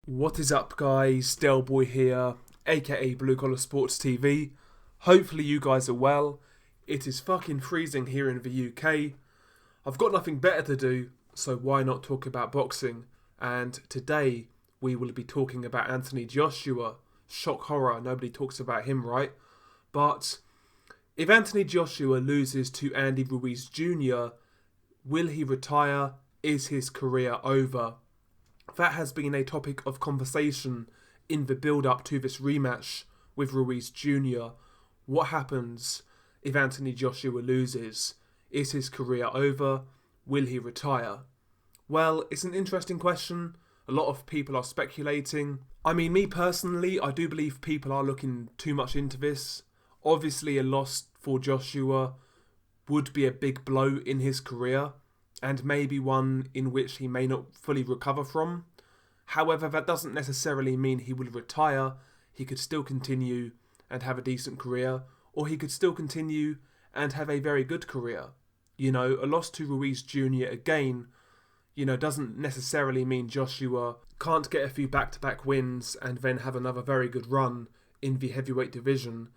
What is up, guys? Delboy here, aka Blue Collar Sports TV. Hopefully you guys are well. It is fucking freezing here in the UK. I've got nothing better to do, so why not talk about boxing? And today we will be talking about Anthony Joshua. Shock horror, nobody talks about him, right? But if Anthony Joshua loses to Andy Ruiz Jr., will he retire? Is his career over? That has been a topic of conversation in the build-up to this rematch with Ruiz Jr. What happens if Anthony Joshua loses? Is his career over? Will he retire? Well, it's an interesting question. A lot of people are speculating. I mean, me personally, I do believe people are looking too much into this. Obviously, a loss for Joshua would be a big blow in his career, and maybe one in which he may not fully recover from. However, that doesn't necessarily mean he will retire. He could still continue and have a decent career, or he could still continue and have a very good career. You know, a loss to Ruiz Jr. again, doesn't necessarily mean Joshua can't get a few back-to-back wins and then have another very good run in the heavyweight division.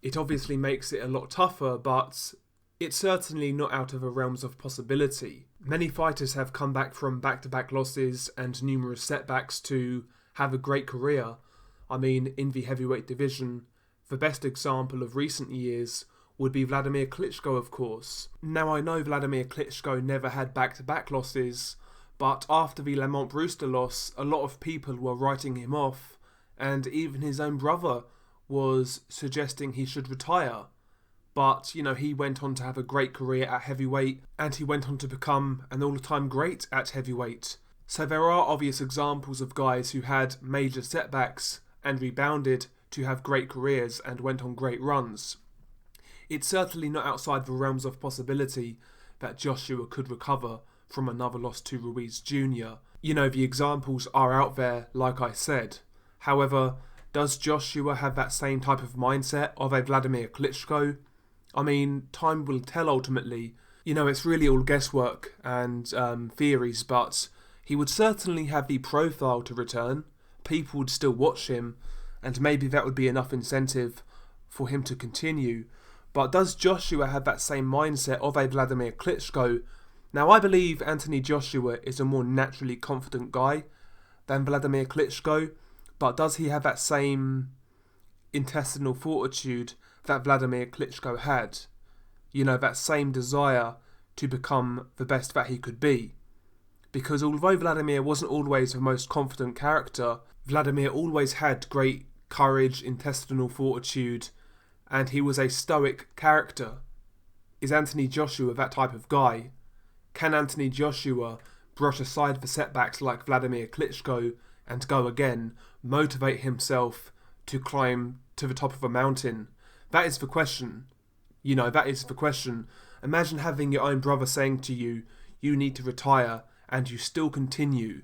It obviously makes it a lot tougher, but it's certainly not out of the realms of possibility. Many fighters have come back from back-to-back losses and numerous setbacks to have a great career. I mean, in the heavyweight division, the best example of recent years would be Vladimir Klitschko, of course. Now, I know Vladimir Klitschko never had back-to-back losses, but after the Lamont Brewster loss, a lot of people were writing him off, and even his own brother was suggesting he should retire. But, he went on to have a great career at heavyweight, and he went on to become an all-time great at heavyweight. So there are obvious examples of guys who had major setbacks and rebounded to have great careers and went on great runs. It's certainly not outside the realms of possibility that Joshua could recover from another loss to Ruiz Jr. The examples are out there, like I said. However, does Joshua have that same type of mindset of a Vladimir Klitschko? I mean, time will tell ultimately. It's really all guesswork and theories, but he would certainly have the profile to return. People would still watch him, and maybe that would be enough incentive for him to continue. But does Joshua have that same mindset of a Vladimir Klitschko? Now, I believe Anthony Joshua is a more naturally confident guy than Vladimir Klitschko, but does he have that same intestinal fortitude that Vladimir Klitschko had? That same desire to become the best that he could be. Because although Vladimir wasn't always the most confident character, Vladimir always had great courage, intestinal fortitude, and he was a stoic character. Is Anthony Joshua that type of guy? Can Anthony Joshua brush aside the setbacks like Vladimir Klitschko and go again, motivate himself to climb to the top of a mountain? That is the question. That is the question. Imagine having your own brother saying to you, you need to retire, and you still continue.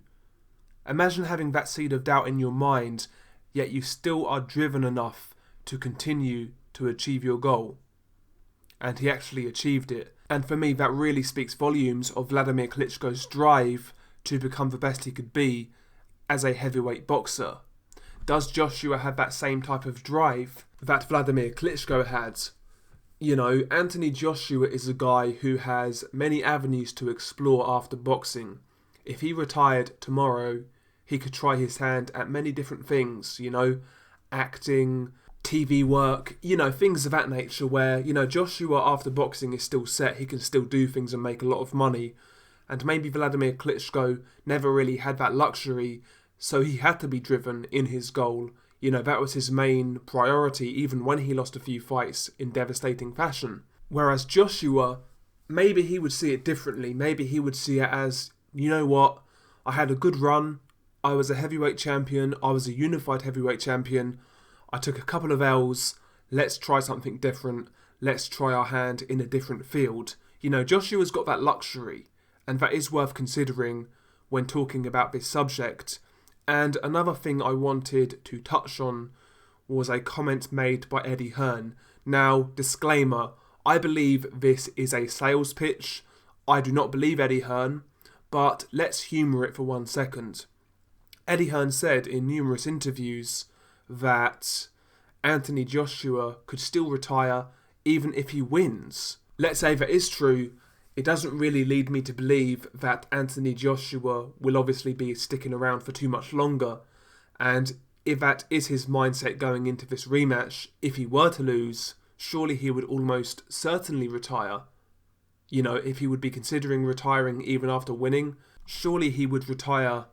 Imagine having that seed of doubt in your mind, yet you still are driven enough to continue to achieve your goal. And he actually achieved it. And for me, that really speaks volumes of Vladimir Klitschko's drive to become the best he could be as a heavyweight boxer. Does Joshua have that same type of drive that Vladimir Klitschko had? Anthony Joshua is a guy who has many avenues to explore after boxing. If he retired tomorrow, he could try his hand at many different things, acting, TV work, things of that nature where, Joshua after boxing is still set, he can still do things and make a lot of money. And maybe Vladimir Klitschko never really had that luxury, so he had to be driven in his goal. That was his main priority, even when he lost a few fights in devastating fashion. Whereas Joshua, maybe he would see it differently. Maybe he would see it as, I had a good run. I was a heavyweight champion. I was a unified heavyweight champion. I took a couple of L's. Let's try something different. Let's try our hand in a different field. Joshua's got that luxury, and that is worth considering when talking about this subject. And another thing I wanted to touch on was a comment made by Eddie Hearn. Now, disclaimer, I believe this is a sales pitch. I do not believe Eddie Hearn, but let's humour it for 1 second. Eddie Hearn said in numerous interviews that Anthony Joshua could still retire even if he wins. Let's say that is true, it doesn't really lead me to believe that Anthony Joshua will obviously be sticking around for too much longer. And if that is his mindset going into this rematch, if he were to lose, surely he would almost certainly retire. You know, if he would be considering retiring even after winning, surely he would retire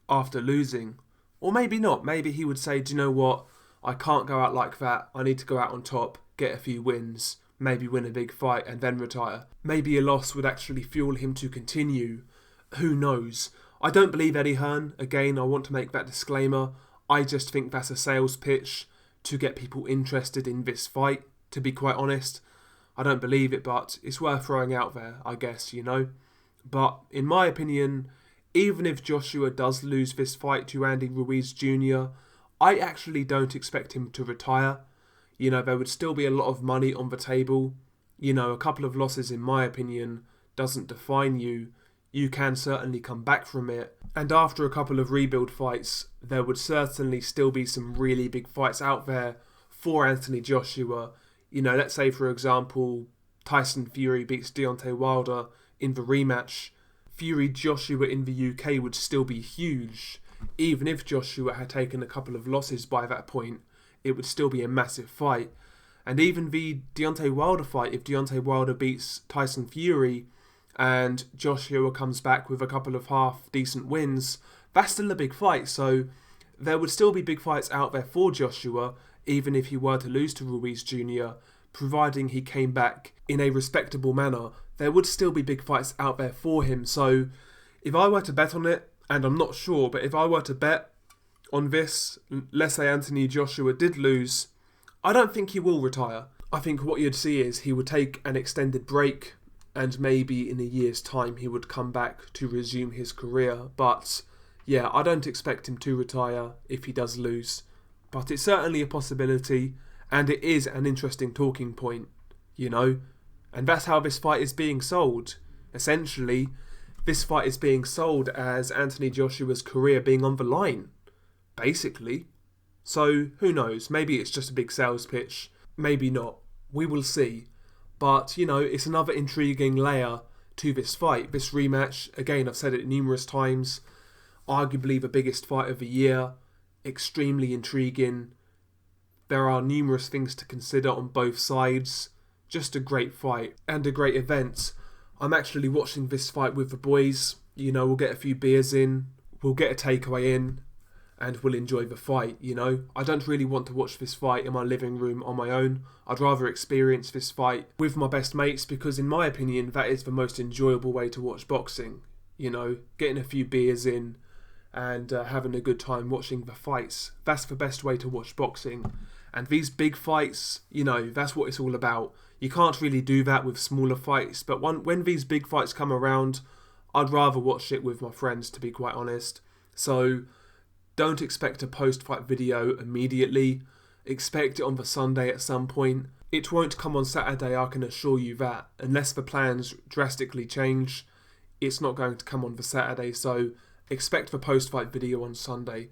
after losing. Or maybe not. Maybe he would say, do you know what? I can't go out like that. I need to go out on top, get a few wins, maybe win a big fight and then retire. Maybe a loss would actually fuel him to continue. Who knows? I don't believe Eddie Hearn. Again, I want to make that disclaimer. I just think that's a sales pitch to get people interested in this fight, to be quite honest. I don't believe it, but it's worth throwing out there, I guess, you know. But in my opinion, even if Joshua does lose this fight to Andy Ruiz Jr., I actually don't expect him to retire. You know, there would still be a lot of money on the table. You know, a couple of losses, in my opinion, doesn't define you. You can certainly come back from it. And after a couple of rebuild fights, there would certainly still be some really big fights out there for Anthony Joshua. You know, let's say, for example, Tyson Fury beats Deontay Wilder in the rematch. Fury-Joshua in the UK would still be huge. Even if Joshua had taken a couple of losses by that point, it would still be a massive fight. And even the Deontay Wilder fight, if Deontay Wilder beats Tyson Fury and Joshua comes back with a couple of half-decent wins, that's still a big fight. So there would still be big fights out there for Joshua, even if he were to lose to Ruiz Jr., providing he came back in a respectable manner. There would still be big fights out there for him. So if I were to bet on it, and I'm not sure, but if I were to bet on this, let's say Anthony Joshua did lose, I don't think he will retire. I think what you'd see is he would take an extended break and maybe in a year's time he would come back to resume his career. But yeah, I don't expect him to retire if he does lose. But it's certainly a possibility, and it is an interesting talking point, you know. And that's how this fight is being sold. Essentially, this fight is being sold as Anthony Joshua's career being on the line, basically. So, who knows? Maybe it's just a big sales pitch. Maybe not. We will see. But, you know, it's another intriguing layer to this fight. This rematch, again, I've said it numerous times, arguably the biggest fight of the year. Extremely intriguing. There are numerous things to consider on both sides. Just a great fight and a great event. I'm actually watching this fight with the boys. You know, we'll get a few beers in, we'll get a takeaway in, and we'll enjoy the fight, you know. I don't really want to watch this fight in my living room on my own. I'd rather experience this fight with my best mates because, in my opinion, that is the most enjoyable way to watch boxing. You know, getting a few beers in and having a good time watching the fights. That's the best way to watch boxing. And these big fights, you know, that's what it's all about. You can't really do that with smaller fights, but when these big fights come around, I'd rather watch it with my friends, to be quite honest. So don't expect a post-fight video immediately. Expect it on the Sunday at some point. It won't come on Saturday, I can assure you that. Unless the plans drastically change, it's not going to come on the Saturday, so expect the post-fight video on Sunday.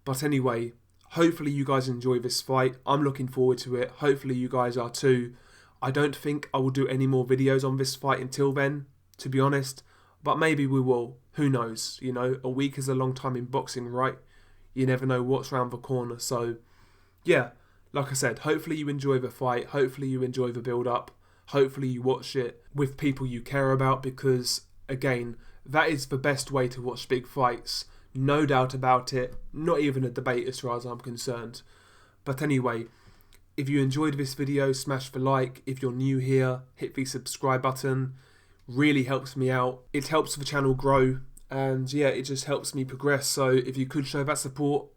But anyway, hopefully you guys enjoy this fight. I'm looking forward to it. Hopefully you guys are too. I don't think I will do any more videos on this fight until then, to be honest. But maybe we will. Who knows? You know, a week is a long time in boxing, right? You never know what's around the corner. So, yeah, like I said, hopefully you enjoy the fight. Hopefully you enjoy the build-up. Hopefully you watch it with people you care about because, again, that is the best way to watch big fights. No doubt about it. Not even a debate as far as I'm concerned. But anyway, if you enjoyed this video, smash the like. If you're new here, hit the subscribe button. Really helps me out. It helps the channel grow. And yeah, it just helps me progress. So if you could show that support,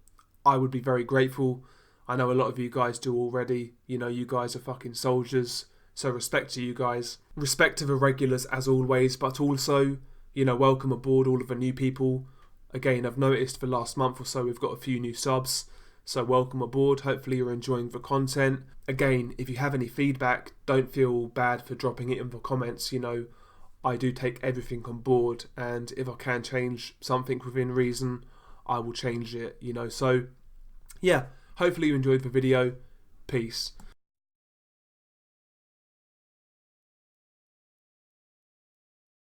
I would be very grateful. I know a lot of you guys do already. You know, you guys are fucking soldiers. So respect to you guys. Respect to the regulars as always. But also, you know, welcome aboard all of the new people. Again, I've noticed the last month or so we've got a few new subs. So welcome aboard. Hopefully you're enjoying the content. Again, if you have any feedback, don't feel bad for dropping it in the comments. You know, I do take everything on board, and if I can change something within reason, I will change it, So, yeah, hopefully you enjoyed the video. Peace.